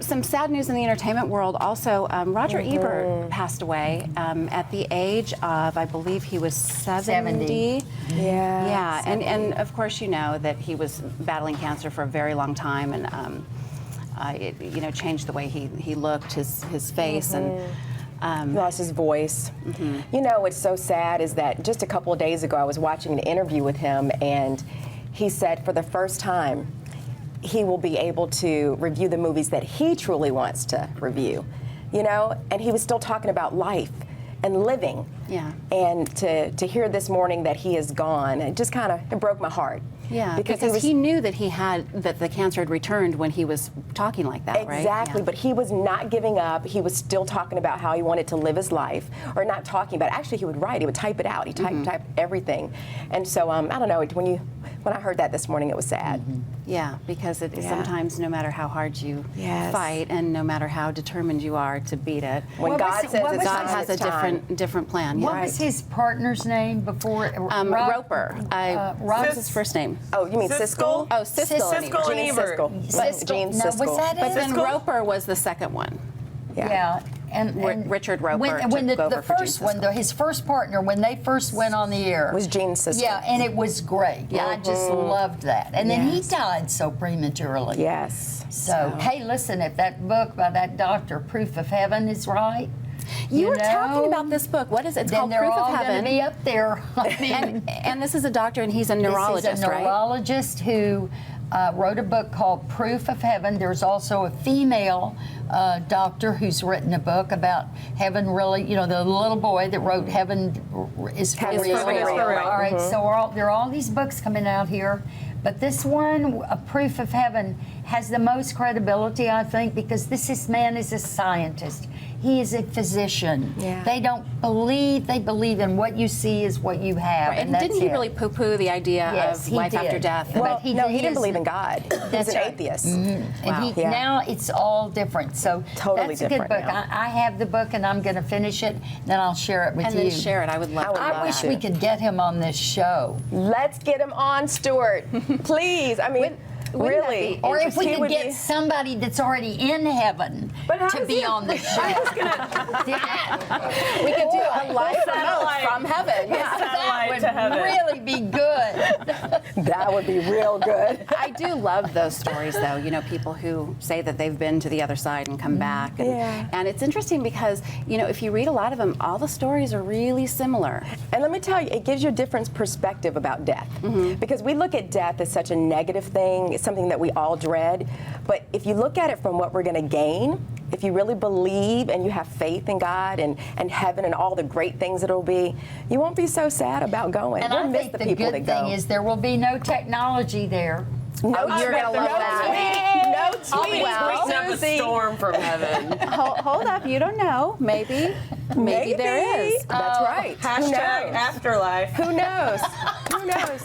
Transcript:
Some sad news in the entertainment world also. Roger Ebert passed away at the age of, I believe he was 70. Yeah, and of course you know that he was battling cancer for a very long time, and it, you know, changed the way he looked, his face, and he lost his voice. You know what's so sad is that just a couple of days ago I was watching an interview with him, and he said for the first time he will be able to review the movies that he truly wants to review, you know, and he was still talking about life and living. Yeah. And to hear this morning that he is gone, it just kind of, it broke my heart. Yeah, because he knew that that the cancer had returned when he was talking like that, right? Exactly, Yeah. but he was not giving up. He was still talking about how he wanted to live his life, or not talking about it. Actually, he would write. He would type it out. He type everything. And so, I don't know, when I heard that this morning, it was sad. Yeah, because sometimes no matter how hard you fight and no matter how determined you are to beat it, when God says it's God time, has it's a time. different plan. What was his partner's name before? Roper. What's his first name? Oh, you mean Siskel? Oh, Siskel. Siskel and Ebert. Gene No, Siskel. was that But it? then Roper was the second one. Yeah. And Richard Roper when took over the for Gene first one, Siskel. his first partner, when they first went on the air, Was Gene Siskel. Yeah, and it was great. I just loved that. And then he died so prematurely. Yes. So, hey, listen, if that book by that doctor, Proof of Heaven, is right, You were know, talking about this book. What is it? It's then called they're Proof all of going to Heaven. be up there. I mean, And this is a doctor, and he's a neurologist, this is a right? neurologist who wrote a book called Proof of Heaven. There's also a female doctor who's written a book about heaven. Really, you know, the little boy that wrote Heaven is for real. All right, so there are all these books coming out here. But this one, Proof of Heaven, has the most credibility, I think, because this man is a scientist. He is a physician. Yeah. They don't believe, they believe in what you see is what you have. Right, and that's didn't he it. really poo-poo the idea Yes, of he life did. after death? Well, But he didn't is- believe in God. He was That's an right. atheist. And Yeah. now it's all different. So Totally that's a good different book. now. I have the book, and I'm going to finish it. Then I'll share it with and you. then share it. I would love to. I wish we could get him on this show. Let's get him on, Stuart. Please. I mean, wouldn't that really. be Or if we He could would get be- somebody that's already in heaven But how to does be he- on the show. We could do a live Satellite. from heaven. Yeah. That Satellite would to heaven. really be good. That would be real good. I do love those stories, though. You know, people who say that they've been to the other side and come back. And, Yeah. and it's interesting because, you know, if you read a lot of them, all the stories are really similar. And let me tell you, it gives you a different perspective about death. Because we look at death as such a negative thing, it's something that we all dread. But if you look at it from what we're going to gain, if you really believe and you have faith in God and heaven and all the great things it'll be, you won't be so sad about going. And We'll I miss think the the people good that thing go. is there will be no technology there. No, you're gonna love that. No tweets. Well, up a Susie. storm from heven. Hold up, you don't know. Maybe there is. That's right. Who Hashtag knows? afterlife. Who knows? Who knows?